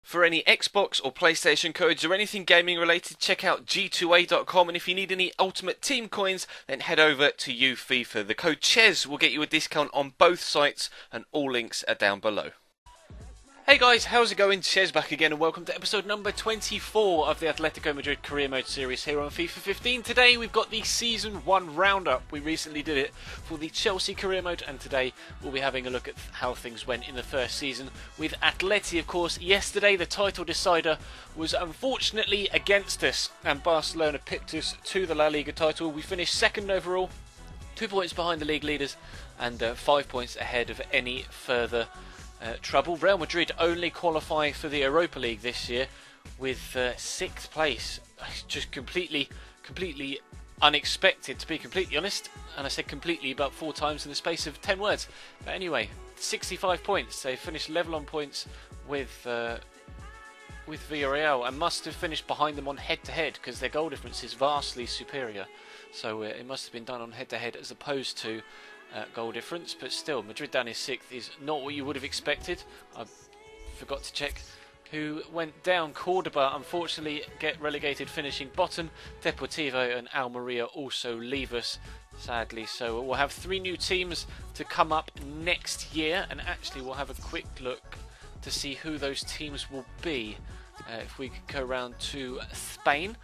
For any Xbox or PlayStation codes or anything gaming related, check out g2a.com, and if you need any Ultimate Team coins, then head over to FIFA. The code CHES will get you a discount on both sites, and all links are down below. Hey guys, how's it going? Chez back again, and welcome to episode number 24 of the Atletico Madrid Career Mode series here on FIFA 15. Today we've got the Season 1 Roundup. We recently did it for the Chelsea Career Mode, and today we'll be having a look at how things went in the first season with Atleti, of course. Yesterday the title decider was unfortunately against us, and Barcelona pipped us to the La Liga title. We finished second overall, 2 points behind the league leaders, and 5 points ahead of any further trouble. Real Madrid only qualify for the Europa League this year with 6th place. Just completely unexpected, to be completely honest. And I said completely about 4 times in the space of 10 words. But anyway, 65 points. They finished level on points with Villarreal, and must have finished behind them on head-to-head because their goal difference is vastly superior. So it must have been done on head-to-head as opposed to goal difference, but still, Madrid down in 6th is not what you would have expected. I forgot to check who went down. Cordoba unfortunately get relegated, finishing bottom. Deportivo and Almeria also leave us, sadly. So we'll have 3 new teams to come up next year, and actually we'll have a quick look to see who those teams will be. If we could go around to Spain,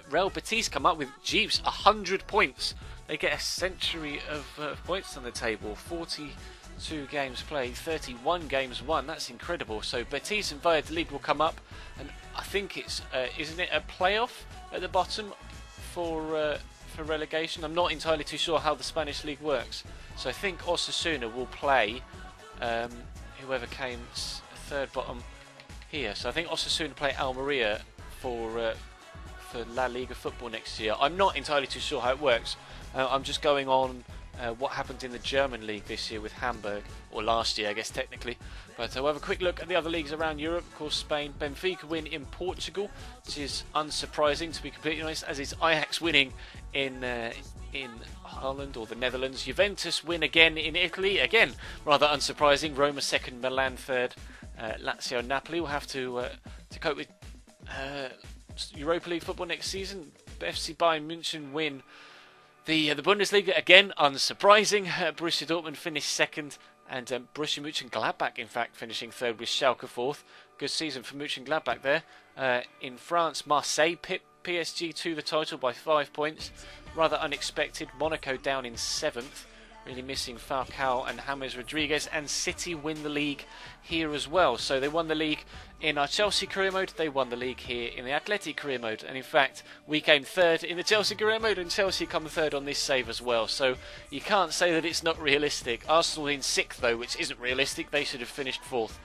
Real Betis come up with Jeeves 100 points. They get a century of points on the table. 42 games played, 31 games won. That's incredible. So Betis and Valladolid will come up, and I think it's isn't it a playoff at the bottom for relegation? I'm not entirely too sure how the Spanish league works. So I think Osasuna will play whoever came third bottom here. So I think Osasuna play Almeria for La Liga football next year. I'm not entirely too sure how it works. I'm just going on what happened in the German league this year with Hamburg, or last year I guess technically. But we'll have a quick look at the other leagues around Europe. Of course, Spain, Benfica win in Portugal, which is unsurprising to be completely honest, as is Ajax winning in Holland or the Netherlands. Juventus win again in Italy, again rather unsurprising. Roma 2nd, Milan 3rd, Lazio, Napoli will have to cope with Europa League football next season. FC Bayern München win the Bundesliga, again unsurprising. Borussia Dortmund finished 2nd, and Borussia Mönchengladbach in fact finishing 3rd with Schalke 4th. Good season for Mönchengladbach there. In France, Marseille pipped PSG to the title by 5 points. Rather unexpected. Monaco down in 7th. Really missing Falcao and James Rodriguez, and City win the league here as well. So they won the league in our Chelsea career mode, they won the league here in the Atleti career mode, and in fact we came 3rd in the Chelsea career mode, and Chelsea come 3rd on this save as well. So you can't say that it's not realistic. Arsenal in 6th though, which isn't realistic. They should have finished 4th.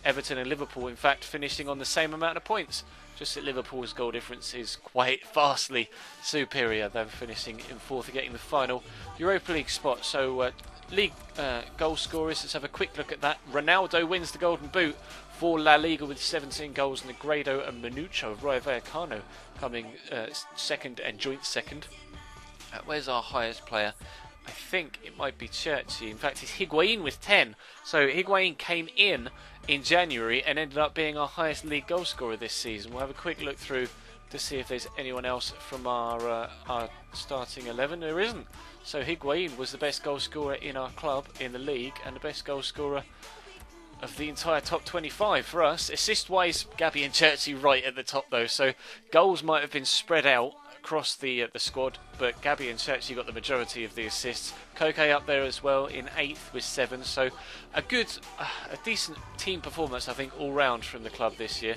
Everton and Liverpool in fact finishing on the same amount of points, just that Liverpool's goal difference is quite vastly superior. They're finishing in 4th and getting the final Europa League spot. So league goal scorers, let's have a quick look at that. Ronaldo wins the Golden Boot for La Liga with 17 goals, Negredo and Manucho, Rayo Vallecano coming 2nd and joint 2nd. Where's our highest player? I think it might be Churchy. In fact, it's Higuain with 10. So Higuain came in January and ended up being our highest league goal scorer this season. We'll have a quick look through to see if there's anyone else from our starting 11. There isn't. So Higuain was the best goal scorer in our club in the league, and the best goal scorer of the entire top 25 for us. Assist-wise, Gabby and Churchy right at the top though. So goals might have been spread out across the squad, but Gabby and Churchy got the majority of the assists. Koke up there as well in 8th with 7. So a decent team performance I think all round from the club this year.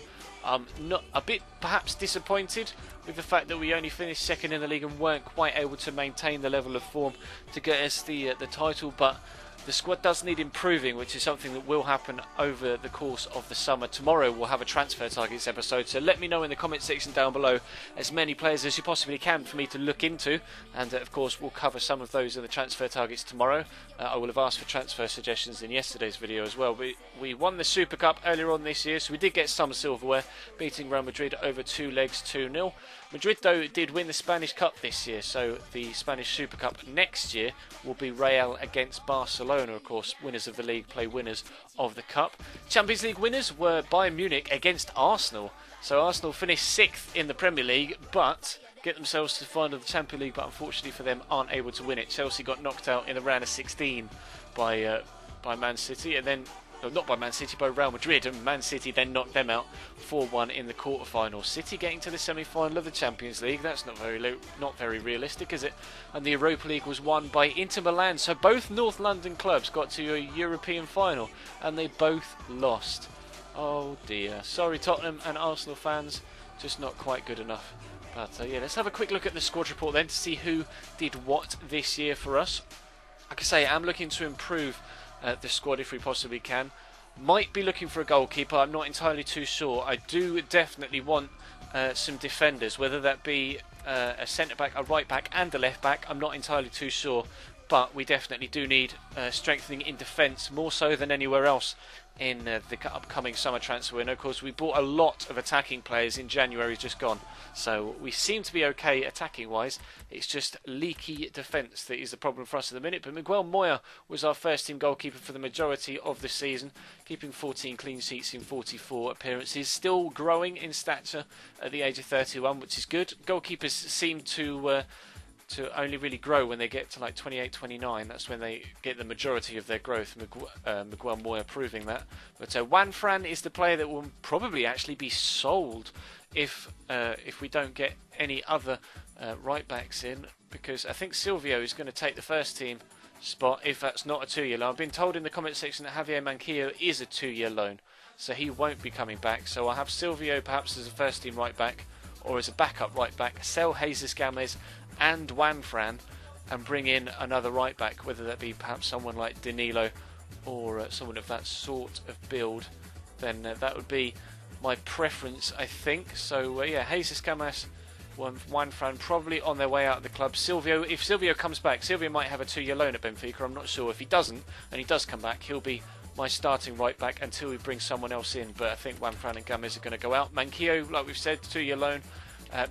Not a bit perhaps disappointed with the fact that we only finished 2nd in the league and weren't quite able to maintain the level of form to get us the title, but the squad does need improving, which is something that will happen over the course of the summer. Tomorrow we'll have a transfer targets episode, so let me know in the comment section down below as many players as you possibly can for me to look into, and of course we'll cover some of those in the transfer targets tomorrow. I will have asked for transfer suggestions in yesterday's video as well. We won the Super Cup earlier on this year, so we did get some silverware, beating Real Madrid over 2 legs 2-0. Madrid though did win the Spanish Cup this year, so the Spanish Super Cup next year will be Real against Barcelona. Barcelona, of course, winners of the league play winners of the cup. Champions League winners were Bayern Munich against Arsenal. So Arsenal finished 6th in the Premier League, but get themselves to the final of the Champions League, but unfortunately for them, aren't able to win it. Chelsea got knocked out in the round of 16 by Man City, and then not by Man City, by Real Madrid, and Man City then knocked them out 4-1 in the quarterfinals. City getting to the semi-final of the Champions League, that's not very realistic, is it? And the Europa League was won by Inter Milan, so both North London clubs got to a European final, and they both lost. Oh dear. Sorry Tottenham and Arsenal fans, just not quite good enough. But yeah, let's have a quick look at the squad report then to see who did what this year for us. Like I say, I'm looking to improve the squad if we possibly can. Might be looking for a goalkeeper, I'm not entirely too sure. I do definitely want some defenders, whether that be a centre-back, a right-back and a left-back, I'm not entirely too sure. But we definitely do need strengthening in defence, more so than anywhere else in the upcoming summer transfer window. Of course, we bought a lot of attacking players in January just gone, so we seem to be okay attacking wise. It's just leaky defence that is the problem for us at the minute. But Miguel Moya was our first team goalkeeper for the majority of the season, keeping 14 clean sheets in 44 appearances, still growing in stature at the age of 31, which is good. Goalkeepers seem to only really grow when they get to like 28, 29. That's when they get the majority of their growth. Miguel Moya proving that. But Juan Fran is the player that will probably actually be sold if we don't get any other right backs in, because I think Silvio is going to take the first team spot if that's not a 2-year loan. I've been told in the comment section that Javier Manquillo is a 2-year loan, so he won't be coming back. So I'll have Silvio perhaps as a first team right back or as a backup right back, sell Jesus Gomez and Juan Fran and bring in another right back, whether that be perhaps someone like Danilo or someone of that sort of build. Then that would be my preference, I think. So yeah, Jesus Gomez, Juan Fran probably on their way out of the club. Silvio, if Silvio comes back, Silvio might have a 2-year loan at Benfica, I'm not sure. If he doesn't and he does come back, he'll be my starting right back until we bring someone else in. But I think Juan Fran and Gomez are going to go out. Manquillo, like we've said, 2-year loan.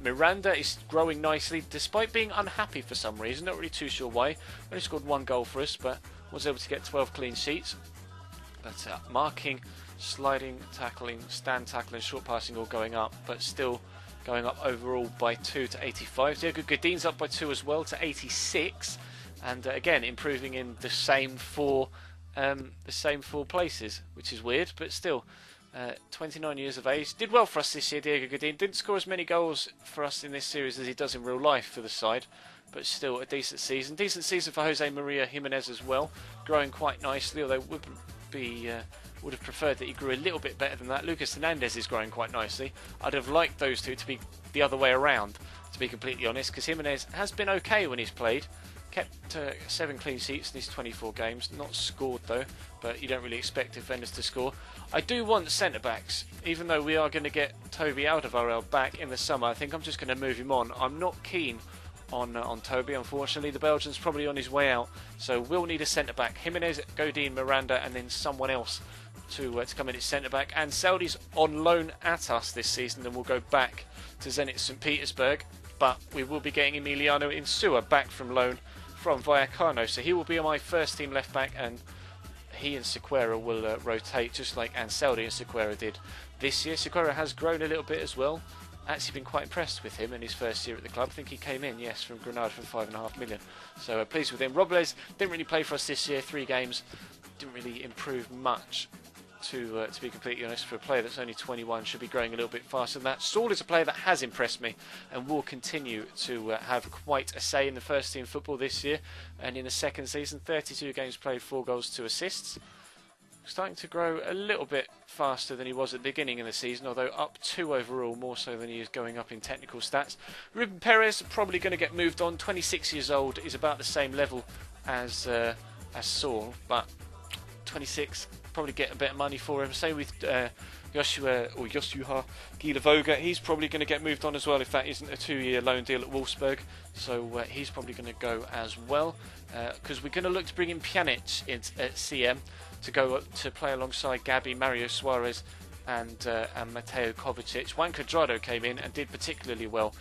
Miranda is growing nicely despite being unhappy for some reason, not really too sure why. Only scored 1 goal for us, but was able to get 12 clean sheets. But marking, sliding, tackling, stand tackling, short passing all going up, but still going up overall by 2 to 85. Diego Godin's up by 2 as well to 86, and again improving in the same four places, which is weird, but still. 29 years of age, did well for us this year. Diego Godin didn't score as many goals for us in this series as he does in real life for the side, but still a decent season. Decent season for Jose Maria Jimenez as well, growing quite nicely, although would have preferred that he grew a little bit better than that. Lucas Hernandez is growing quite nicely. I'd have liked those two to be the other way around, to be completely honest, because Jimenez has been okay when he's played. Kept 7 clean sheets in these 24 games, not scored though, but you don't really expect defenders to score. I do want centre-backs, even though we are going to get Toby Alderweireld back in the summer. I think I'm just going to move him on. I'm not keen on Toby, unfortunately. The Belgian's probably on his way out, so we'll need a centre-back. Jimenez, Godin, Miranda, and then someone else to come in as centre-back. And Saudi's on loan at us this season, and we'll go back to Zenit St. Petersburg, but we will be getting Emiliano Insua back from loan from Vallecano, so he will be on my first team left back, and he and Sequeira will rotate just like Ansaldi and Sequeira did this year. Sequeira has grown a little bit as well. Actually been quite impressed with him in his first year at the club. I think he came in, yes, from Granada for 5.5 million. So pleased with him. Robles didn't really play for us this year, 3 games. Didn't really improve much, to be completely honest. For a player that's only 21, should be growing a little bit faster than that. Saul is a player that has impressed me and will continue to have quite a say in the first team football this year. And in the second season, 32 games played, 4 goals, 2 assists. Starting to grow a little bit faster than he was at the beginning of the season, although up 2 overall, more so than he is going up in technical stats. Ruben Perez probably going to get moved on. 26 years old, is about the same level as Saul, but 26, probably get a bit of money for him. Same with Joshua Gilavoga. He's probably going to get moved on as well if that isn't a 2-year loan deal at Wolfsburg. So he's probably going to go as well, because we're going to look to bring in Pjanic at CM to go to play alongside Gabi, Mario Suarez and Mateo Kovacic. Juan Cuadrado came in and did particularly well.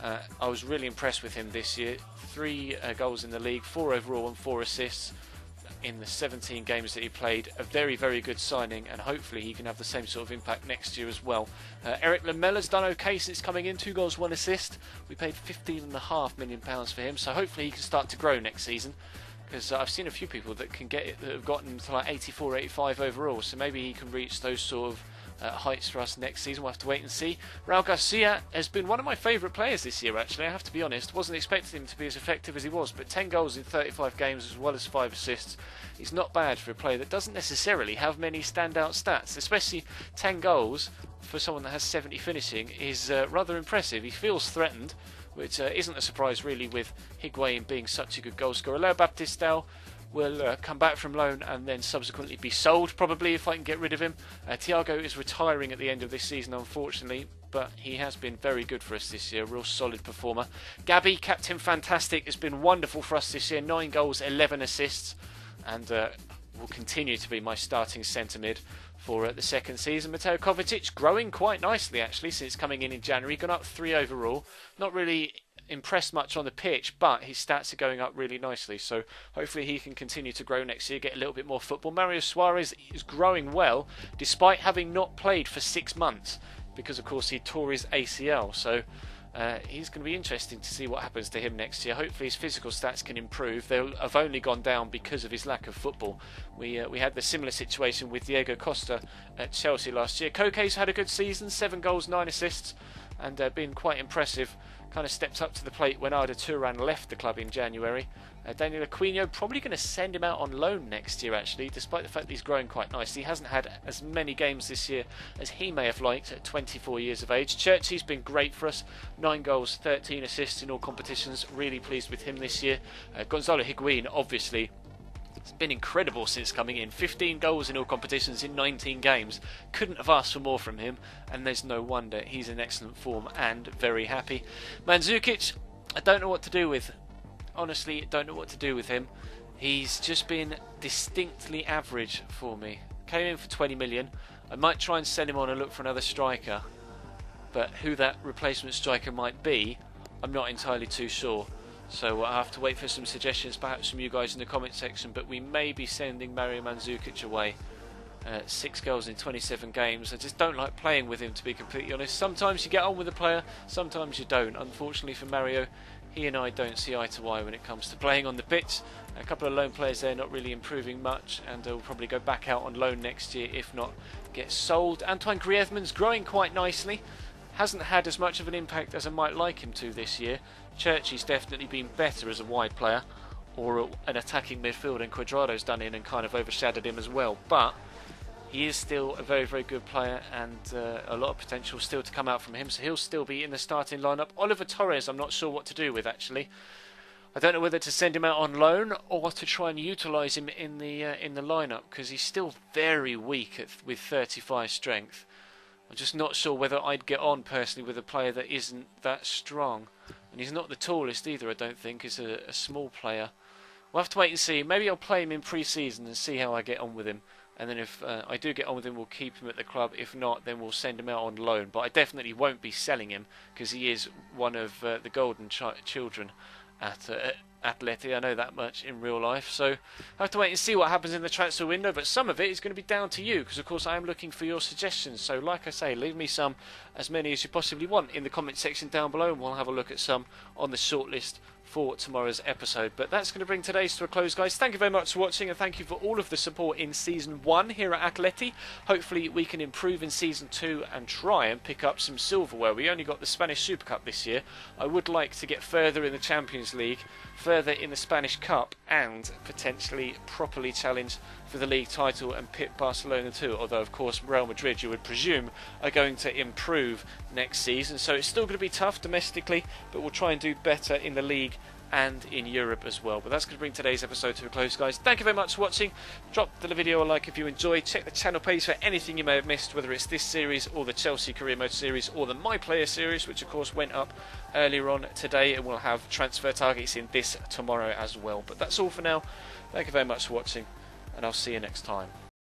I was really impressed with him this year. 3 goals in the league, 4 overall and 4 assists. in the 17 games that he played. A very, very good signing, and hopefully he can have the same sort of impact next year as well. Eric Lamella's done okay since coming in, 2 goals, 1 assist. We paid £15.5 million for him, so hopefully he can start to grow next season. Because I've seen a few people that can get it, that have gotten to like 84, 85 overall, so maybe he can reach those sort of heights for us next season. We'll have to wait and see. Raul Garcia has been one of my favourite players this year, actually. I have to be honest. Wasn't expecting him to be as effective as he was, but 10 goals in 35 games as well as 5 assists is not bad for a player that doesn't necessarily have many standout stats. Especially 10 goals for someone that has 70 finishing is rather impressive. He feels threatened, which isn't a surprise really with Higuain being such a good goal scorer. Leo Baptistao will come back from loan and then subsequently be sold, probably, if I can get rid of him. Thiago is retiring at the end of this season, unfortunately, but he has been very good for us this year, real solid performer. Gabby, captain fantastic, has been wonderful for us this year, 9 goals, 11 assists, and will continue to be my starting centre mid for the second season. Mateo Kovacic growing quite nicely actually since coming in January, gone up 3 overall. Not really impressed much on the pitch, but his stats are going up really nicely, so hopefully he can continue to grow next year, get a little bit more football. Mario Suarez is growing well despite having not played for 6 months because of course he tore his ACL, so he's going to be interesting to see what happens to him next year. Hopefully his physical stats can improve. They'll have only gone down because of his lack of football. We had the similar situation with Diego Costa at Chelsea last year. Koke's had a good season, 7 goals, 9 assists, and been quite impressive. Kind of stepped up to the plate when Arda Turan left the club in January. Daniel Aquino, probably going to send him out on loan next year actually, despite the fact that he's growing quite nicely. He hasn't had as many games this year as he may have liked at 24 years of age. Churchy's been great for us, 9 goals, 13 assists in all competitions. Really pleased with him this year. Gonzalo Higuain, obviously, it's been incredible since coming in. 15 goals in all competitions in 19 games. Couldn't have asked for more from him, and there's no wonder. He's in excellent form and very happy. Mandzukic, I don't know what to do with. Honestly, don't know what to do with him. He's just been distinctly average for me. Came in for 20 million. I might try and sell him on and look for another striker, but who that replacement striker might be, I'm not entirely too sure. So I'll have to wait for some suggestions, perhaps from you guys in the comment section, but we may be sending Mario Mandzukic away. 6 goals in 27 games. I just don't like playing with him, to be completely honest. Sometimes you get on with a player, sometimes you don't. Unfortunately for Mario, he and I don't see eye to eye when it comes to playing on the pitch. A couple of loan players there not really improving much, and will probably go back out on loan next year, if not get sold. Antoine Griezmann's growing quite nicely. Hasn't had as much of an impact as I might like him to this year. Churchy's definitely been better as a wide player, or an attacking midfield, and Cuadrado's done in and kind of overshadowed him as well. But he is still a very, very good player, and a lot of potential still to come out from him, so he'll still be in the starting lineup. Oliver Torres, I'm not sure what to do with actually. I don't know whether to send him out on loan or to try and utilise him in the lineup, because he's still very weak with 35 strength. I'm just not sure whether I'd get on personally with a player that isn't that strong. And he's not the tallest either, I don't think. He's a small player. We'll have to wait and see. Maybe I'll play him in pre-season and see how I get on with him. And then if I do get on with him, we'll keep him at the club. If not, then we'll send him out on loan. But I definitely won't be selling him, because he is one of the golden children at Atleti. I know that much in real life, so I have to wait and see what happens in the transfer window, but some of it is going to be down to you, because of course I am looking for your suggestions. So like I say, leave me as many as you possibly want in the comment section down below, and we'll have a look at some on the shortlist for tomorrow's episode. But that's going to bring today's to a close, guys. Thank you very much for watching, and thank you for all of the support in Season 1 here at Atleti. Hopefully we can improve in Season 2 and try and pick up some silverware. We only got the Spanish Super Cup this year. I would like to get further in the Champions League, further in the Spanish Cup, and potentially properly challenge for the league title and pit Barcelona too, although of course Real Madrid, you would presume, are going to improve next season, so it's still going to be tough domestically, but we'll try and do better in the league and in Europe as well. But that's going to bring today's episode to a close, guys. Thank you very much for watching. Drop the video a like if you enjoyed. Check the channel page for anything you may have missed, whether it's this series or the Chelsea Career Mode series or the My Player series, which of course went up earlier on today, and we'll have transfer targets in this tomorrow as well. But that's all for now. Thank you very much for watching, and I'll see you next time.